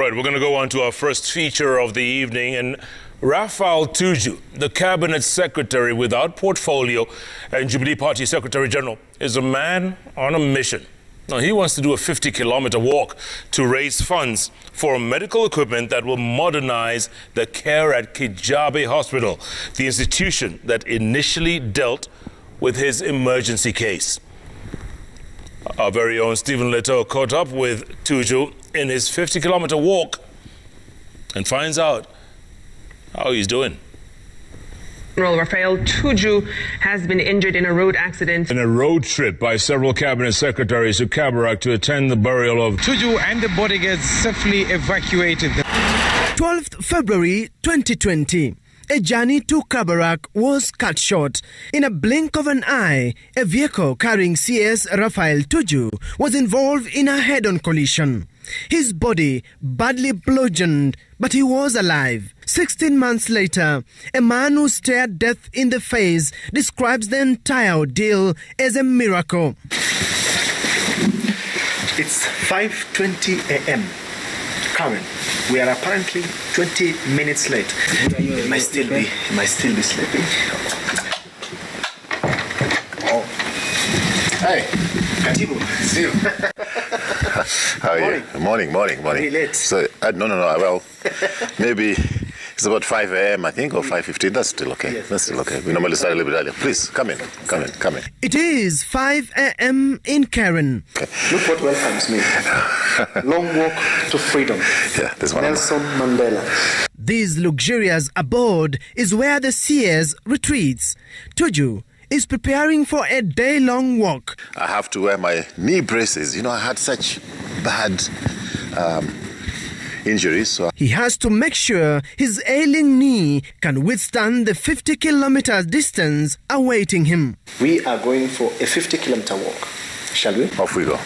Right, we're going to go on to our first feature of the evening. And Raphael Tuju, the Cabinet Secretary without portfolio and Jubilee Party Secretary General, is a man on a mission. Now, he wants to do a 50-kilometer walk to raise funds for medical equipment that will modernize the care at Kijabe Hospital, the institution that initially dealt with his emergency case. Our very own Stephen Leto caught up with Tuju in his 50-kilometer walk and finds out how he's doing. General Raphael Tuju has been injured in a road accident. In a road trip by several cabinet secretaries to Kabarak to attend the burial of Tuju and the bodyguards safely evacuated. 12th February 2020. A journey to Kabarak was cut short. In a blink of an eye, a vehicle carrying CS Raphael Tuju was involved in a head-on collision. His body badly bludgeoned, but he was alive. 16 months later, a man who stared death in the face describes the entire ordeal as a miracle. It's 5:20 a.m. Karen, we are apparently 20 minutes late. He might still be sleeping. Oh. Hey, Katibu. See you. How are you? Morning. Very late. So, no. Well, maybe it's about 5 a.m. I think, or 5:15. That's still okay. Yes, That's still okay. We normally start a little bit earlier. Please, come in. It is 5 a.m. in Karen. Okay. Look what welcomes me. Long walk to freedom. Yeah, this one. Nelson Mandela. This luxurious abode is where the CS retreats. Tuju is preparing for a day-long walk. I have to wear my knee braces. You know, I had such bad injuries. So He has to make sure his ailing knee can withstand the 50 kilometers distance awaiting him. We are going for a 50-kilometer walk. Shall we? off we go.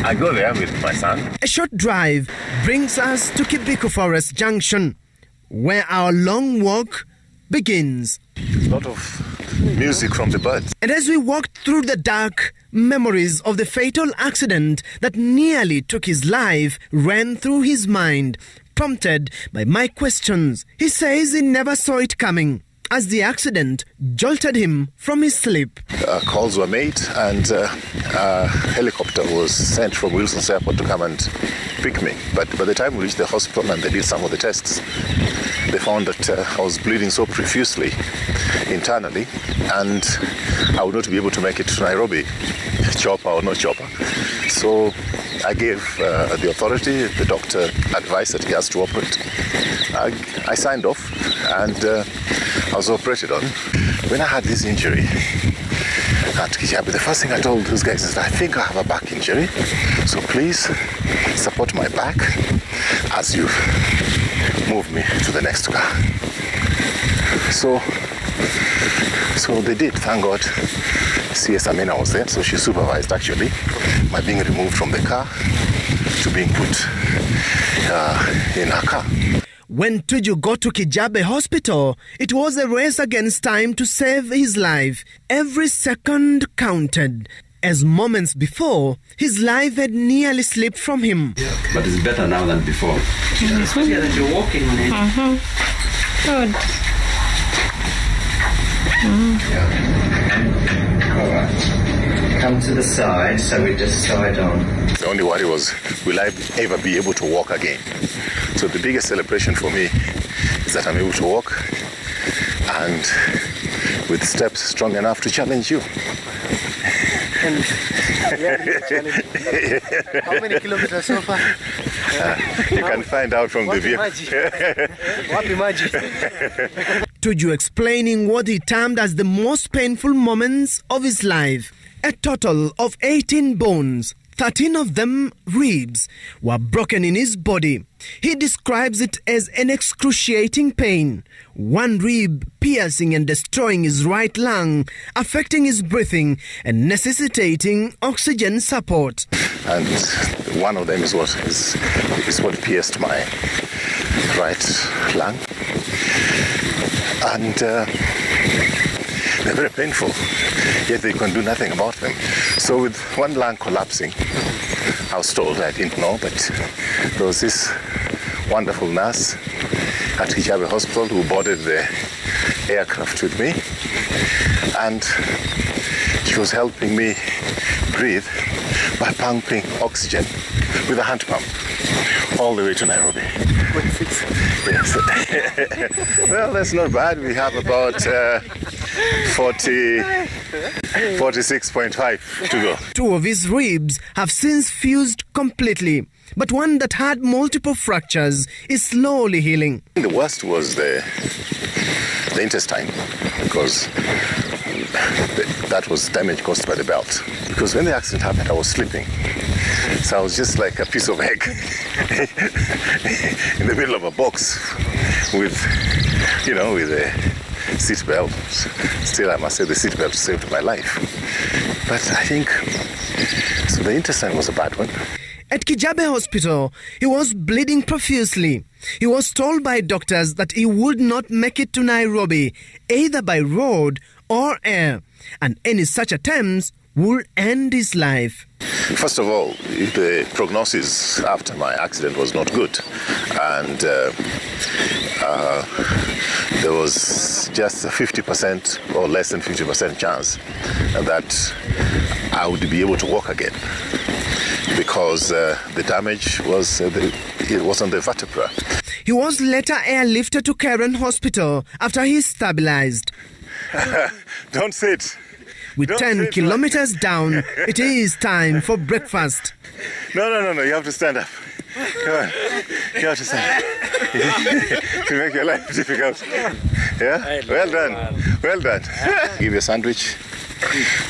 I go there with my son. A short drive brings us to Kibiko Forest Junction, where our long walk begins. A lot of music from the birds. And as we walked through the dark, memories of the fatal accident that nearly took his life ran through his mind, prompted by my questions. He says he never saw it coming, as the accident jolted him from his sleep. Calls were made and a helicopter was sent from Wilson's Airport to come and pick me. But by the time we reached the hospital and they did some of the tests, they found that I was bleeding so profusely internally and I would not be able to make it to Nairobi, chopper or no chopper. So I gave the authority, the doctor advice that he has to operate. I signed off and I was operated on. When I had this injury at Kijabe, the first thing I told those guys is, I think I have a back injury, so please support my back as you move me to the next car. So they did, thank God. CS Amina was there, so she supervised actually my being removed from the car to being put in her car. When Tuju got to Kijabe Hospital, it was a race against time to save his life. Every second counted, as moments before, his life had nearly slipped from him. But it's better now than before. It's easier that you're walking on it. Good. All right. Come to the side, so we just side on. The only worry was, will I ever be able to walk again? So the biggest celebration for me is that I'm able to walk and with steps strong enough to challenge you. How many kilometers so far? You can find out from the vehicle. Tuju explaining what he termed as the most painful moments of his life. A total of 18 bones, 13 of them ribs, were broken in his body. He describes it as an excruciating pain. One rib piercing and destroying his right lung, affecting his breathing and necessitating oxygen support. And one of them is what pierced my right lung. And they're very painful, yet they can do nothing about them. So with one lung collapsing I was told, I didn't know, but there was this wonderful nurse at Kijabe Hospital who boarded the aircraft with me, and she was helping me breathe by pumping oxygen with a hand pump all the way to Nairobi. Yes. Well, that's not bad. We have about 46.5 to go. 2 of his ribs have since fused completely, but one that had multiple fractures is slowly healing. The worst was the intestine, because that was damage caused by the belt. Because when the accident happened, I was sleeping. So I was just like a piece of egg in the middle of a box with a seat belt. Still, I must say the seat belt saved my life. But I think, so the intestine was a bad one. At Kijabe Hospital, he was bleeding profusely. He was told by doctors that he would not make it to Nairobi, either by road or air, and any such attempts would end his life. First of all, the prognosis after my accident was not good, and there was just a 50% or less than 50% chance that I would be able to walk again, because the damage was it was on the vertebra. He was later airlifted to Karen Hospital after he stabilized. Don't sit. With 10 kilometers down, it is time for breakfast. No, you have to stand up. Come on, you have to stand up. To make your life difficult. Yeah? Well done. Give you a sandwich,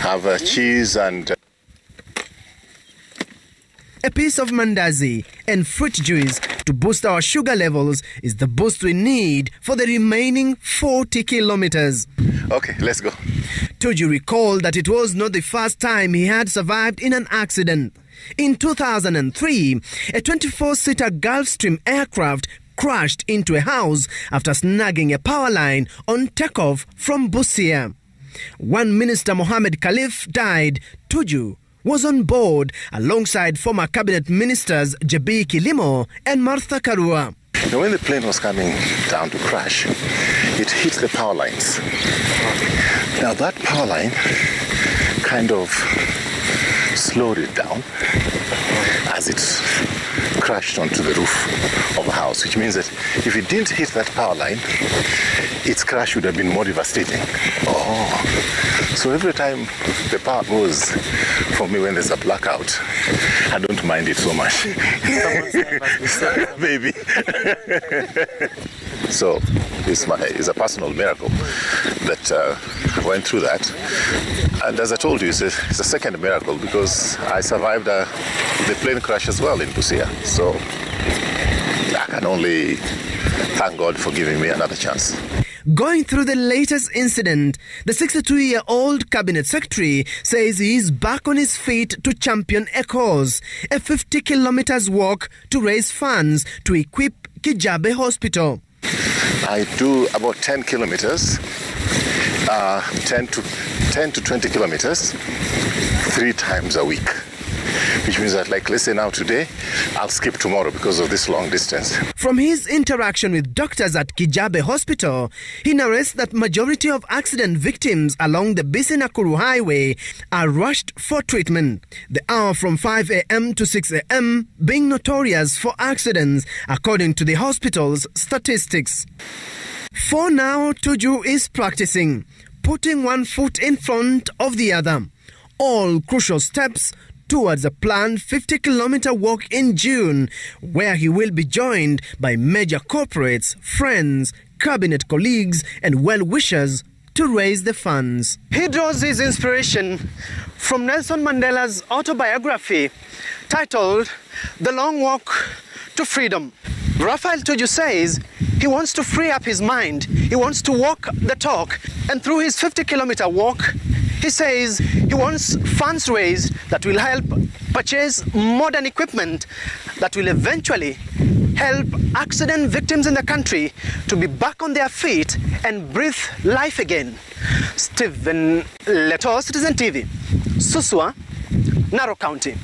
have cheese and... A piece of mandazi and fruit juice to boost our sugar levels is the boost we need for the remaining 40 kilometers. Okay, let's go. Tuju recalled that it was not the first time he had survived in an accident. In 2003, a 24-seater Gulfstream aircraft crashed into a house after snagging a power line on takeoff from Busia. One Minister Mohammed Khalif died. Tuju was on board alongside former cabinet ministers Jabi Kilimo and Martha Karua. Now, when the plane was coming down to crash, it hit the power lines. Now that power line kind of slowed it down as it crashed onto the roof of a house, which means that if it didn't hit that power line, its crash would have been more devastating. So every time the power goes for me when there's a blackout, I don't mind it so much. Maybe. So it's a personal miracle that I went through that. And as I told you, it's a second miracle because I survived the plane crash as well in Busia. So I can only thank God for giving me another chance. Going through the latest incident, the 62-year-old cabinet secretary says he is back on his feet to champion a cause, a 50 kilometers walk to raise funds to equip Kijabe Hospital. I do about 10 kilometers, 10 to 20 kilometers, 3 times a week. Which means that, like, let's say now today, I'll skip tomorrow because of this long distance. From his interaction with doctors at Kijabe Hospital, he narrates that majority of accident victims along the Nakuru highway are rushed for treatment. The hour from 5 a.m. to 6 a.m. being notorious for accidents, according to the hospital's statistics. For now, Tuju is practicing, putting one foot in front of the other. All crucial steps towards a planned 50-kilometer walk in June, where he will be joined by major corporates, friends, cabinet colleagues and well-wishers to raise the funds. He draws his inspiration from Nelson Mandela's autobiography titled The Long Walk to Freedom. Raphael Tuju says he wants to free up his mind. He wants to walk the talk, and through his 50-kilometer walk, he says he wants funds raised that will help purchase modern equipment that will eventually help accident victims in the country to be back on their feet and breathe life again. Stephen Leto, Citizen TV, Suswa, Narok County.